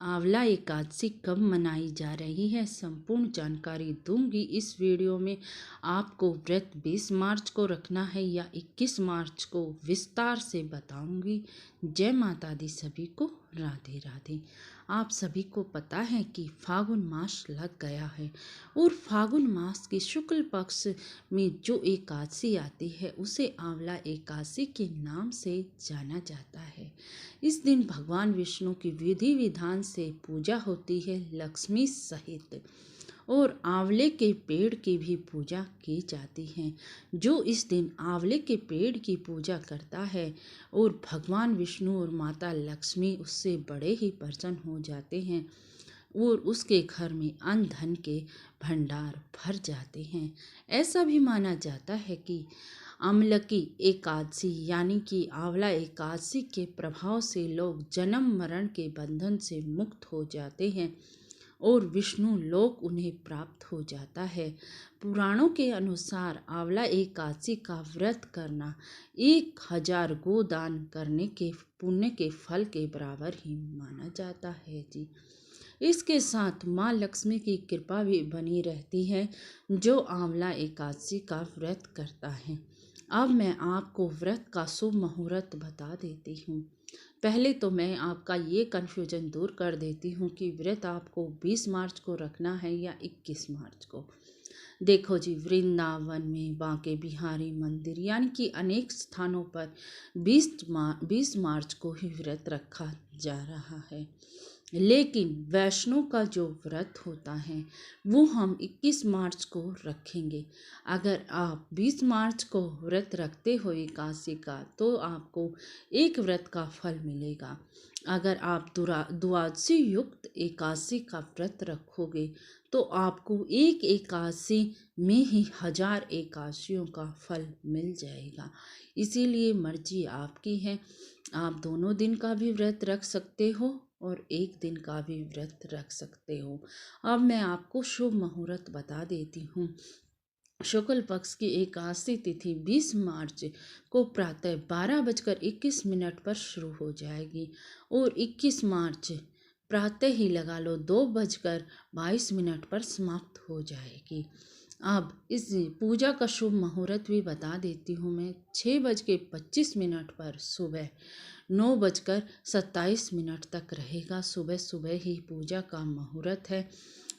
आंवला एकादशी कब मनाई जा रही है, संपूर्ण जानकारी दूंगी इस वीडियो में। आपको व्रत 20 मार्च को रखना है या 21 मार्च को, विस्तार से बताऊंगी। जय माता दी सभी को, राधे राधे। आप सभी को पता है कि फागुन मास लग गया है और फागुन मास की शुक्ल पक्ष में जो एकादशी आती है उसे आंवला एकादशी के नाम से जाना जाता है। इस दिन भगवान विष्णु की विधि विधान से पूजा होती है, लक्ष्मी सहित, और आंवले के पेड़ की भी पूजा की जाती है। जो इस दिन आंवले के पेड़ की पूजा करता है और भगवान विष्णु और माता लक्ष्मी उससे बड़े ही प्रसन्न हो जाते हैं और उसके घर में अन्न धन के भंडार भर जाते हैं। ऐसा भी माना जाता है कि अम्लकी एकादशी यानी कि आंवला एकादशी के प्रभाव से लोग जन्म मरण के बंधन से मुक्त हो जाते हैं और विष्णु लोक उन्हें प्राप्त हो जाता है। पुराणों के अनुसार आंवला एकादशी का व्रत करना 1000 गोदान करने के पुण्य के फल के बराबर ही माना जाता है जी। इसके साथ माँ लक्ष्मी की कृपा भी बनी रहती है जो आंवला एकादशी का व्रत करता है। अब मैं आपको व्रत का शुभ मुहूर्त बता देती हूँ। पहले तो मैं आपका ये कन्फ्यूजन दूर कर देती हूँ कि व्रत आपको 20 मार्च को रखना है या 21 मार्च को। देखो जी, वृंदावन में बांके बिहारी मंदिर यानी कि अनेक स्थानों पर 20 मार्च को ही व्रत रखा जा रहा है, लेकिन वैष्णव का जो व्रत होता है वो हम 21 मार्च को रखेंगे। अगर आप 20 मार्च को व्रत रखते हो एकादशी का तो आपको एक व्रत का फल मिलेगा। अगर आप द्वादशी युक्त एकादशी का व्रत रखोगे तो आपको एक एकादशी में ही 1000 एकादशियों का फल मिल जाएगा। इसीलिए मर्जी आपकी है, आप दोनों दिन का भी व्रत रख सकते हो और एक दिन का भी व्रत रख सकते हो। अब मैं आपको शुभ मुहूर्त बता देती हूँ। शुक्ल पक्ष की एकादशी तिथि 20 मार्च को प्रातः 12:21 पर शुरू हो जाएगी और 21 मार्च प्रातः ही लगा लो 2:22 पर समाप्त हो जाएगी। अब इस पूजा का शुभ मुहूर्त भी बता देती हूँ मैं। 6:25 पर सुबह 9:27 तक रहेगा। सुबह सुबह ही पूजा का मुहूर्त है।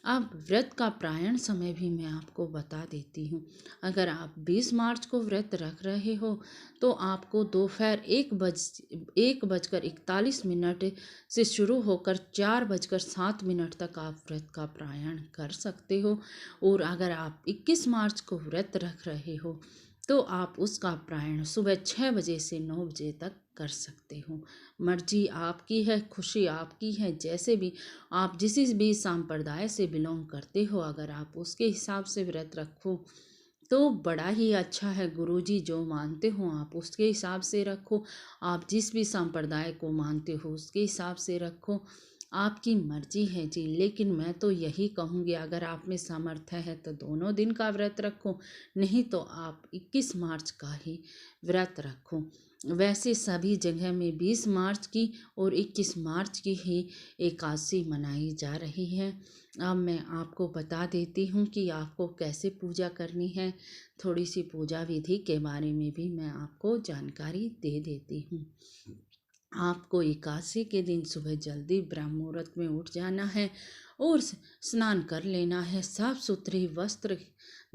अब व्रत का प्रायण समय भी मैं आपको बता देती हूँ। अगर आप 20 मार्च को व्रत रख रहे हो तो आपको दोपहर 1:41 से शुरू होकर 4:07 तक आप व्रत का प्रायण कर सकते हो। और अगर आप 21 मार्च को व्रत रख रहे हो तो आप उसका प्रायण सुबह 6 बजे से 9 बजे तक कर सकते हो। मर्जी आपकी है, खुशी आपकी है। जैसे भी आप जिस भी संप्रदाय से बिलोंग करते हो, अगर आप उसके हिसाब से व्रत रखो तो बड़ा ही अच्छा है। गुरुजी जो मानते हो आप उसके हिसाब से रखो, आप जिस भी संप्रदाय को मानते हो उसके हिसाब से रखो, आपकी मर्जी है जी। लेकिन मैं तो यही कहूँगी, अगर आप में सामर्थ्य है तो दोनों दिन का व्रत रखो, नहीं तो आप 21 मार्च का ही व्रत रखो। वैसे सभी जगह में 20 मार्च की और 21 मार्च की ही एकादशी मनाई जा रही है। अब मैं आपको बता देती हूँ कि आपको कैसे पूजा करनी है। थोड़ी सी पूजा विधि के बारे में भी मैं आपको जानकारी दे देती हूँ। आपको एकादशी के दिन सुबह जल्दी ब्रह्म मुहूर्त में उठ जाना है और स्नान कर लेना है। साफ सुथरे वस्त्र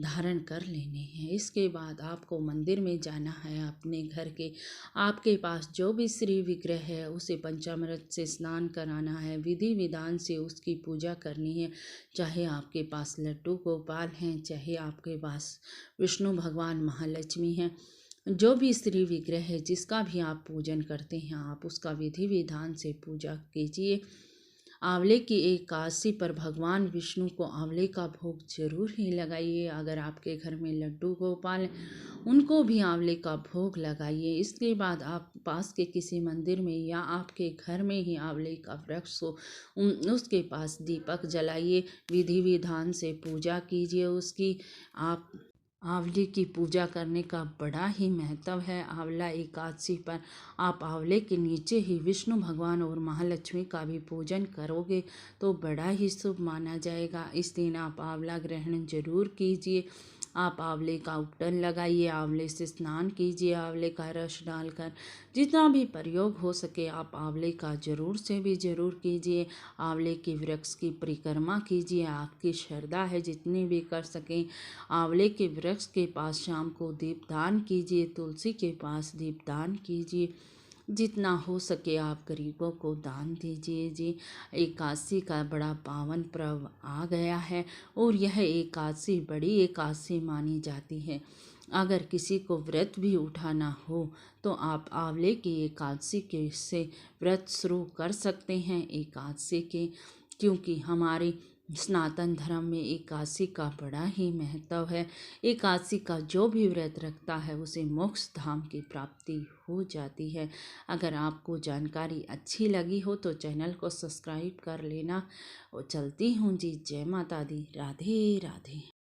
धारण कर लेने हैं। इसके बाद आपको मंदिर में जाना है। अपने घर के आपके पास जो भी श्री विग्रह है उसे पंचामृत से स्नान कराना है। विधि विधान से उसकी पूजा करनी है। चाहे आपके पास लड्डू गोपाल हैं, चाहे आपके पास विष्णु भगवान महालक्ष्मी हैं, जो भी स्त्री विग्रह है जिसका भी आप पूजन करते हैं आप उसका विधि विधान से पूजा कीजिए। आंवले की एकादशी पर भगवान विष्णु को आंवले का भोग जरूर ही लगाइए। अगर आपके घर में लड्डू गोपाल हैं उनको भी आंवले का भोग लगाइए। इसके बाद आप पास के किसी मंदिर में या आपके घर में ही आंवले का वृक्ष हो उसके पास दीपक जलाइए, विधि विधान से पूजा कीजिए उसकी। आप आंवले की पूजा करने का बड़ा ही महत्व है। आंवला एकादशी पर आप आंवले के नीचे ही विष्णु भगवान और महालक्ष्मी का भी पूजन करोगे तो बड़ा ही शुभ माना जाएगा। इस दिन आप आंवला ग्रहण जरूर कीजिए। आप आंवले का उपटन लगाइए, आंवले से स्नान कीजिए, आंवले का रस डालकर जितना भी प्रयोग हो सके आप आंवले का जरूर से भी जरूर कीजिए। आंवले के वृक्ष की परिक्रमा कीजिए, आपकी श्रद्धा है जितनी भी कर सकें। आंवले के वृक्ष के पास शाम को दीपदान कीजिए, तुलसी के पास दीपदान कीजिए, जितना हो सके आप गरीबों को दान दीजिए जी। एकादशी का बड़ा पावन पर्व आ गया है और यह एकादशी बड़ी एकादशी मानी जाती है। अगर किसी को व्रत भी उठाना हो तो आप आंवले की एकादशी के से व्रत शुरू कर सकते हैं एकादशी के, क्योंकि हमारे सनातन धर्म में एकादशी का बड़ा ही महत्व है। एकादशी का जो भी व्रत रखता है उसे मोक्ष धाम की प्राप्ति हो जाती है। अगर आपको जानकारी अच्छी लगी हो तो चैनल को सब्सक्राइब कर लेना। और चलती हूँ जी, जय माता दी, राधे राधे।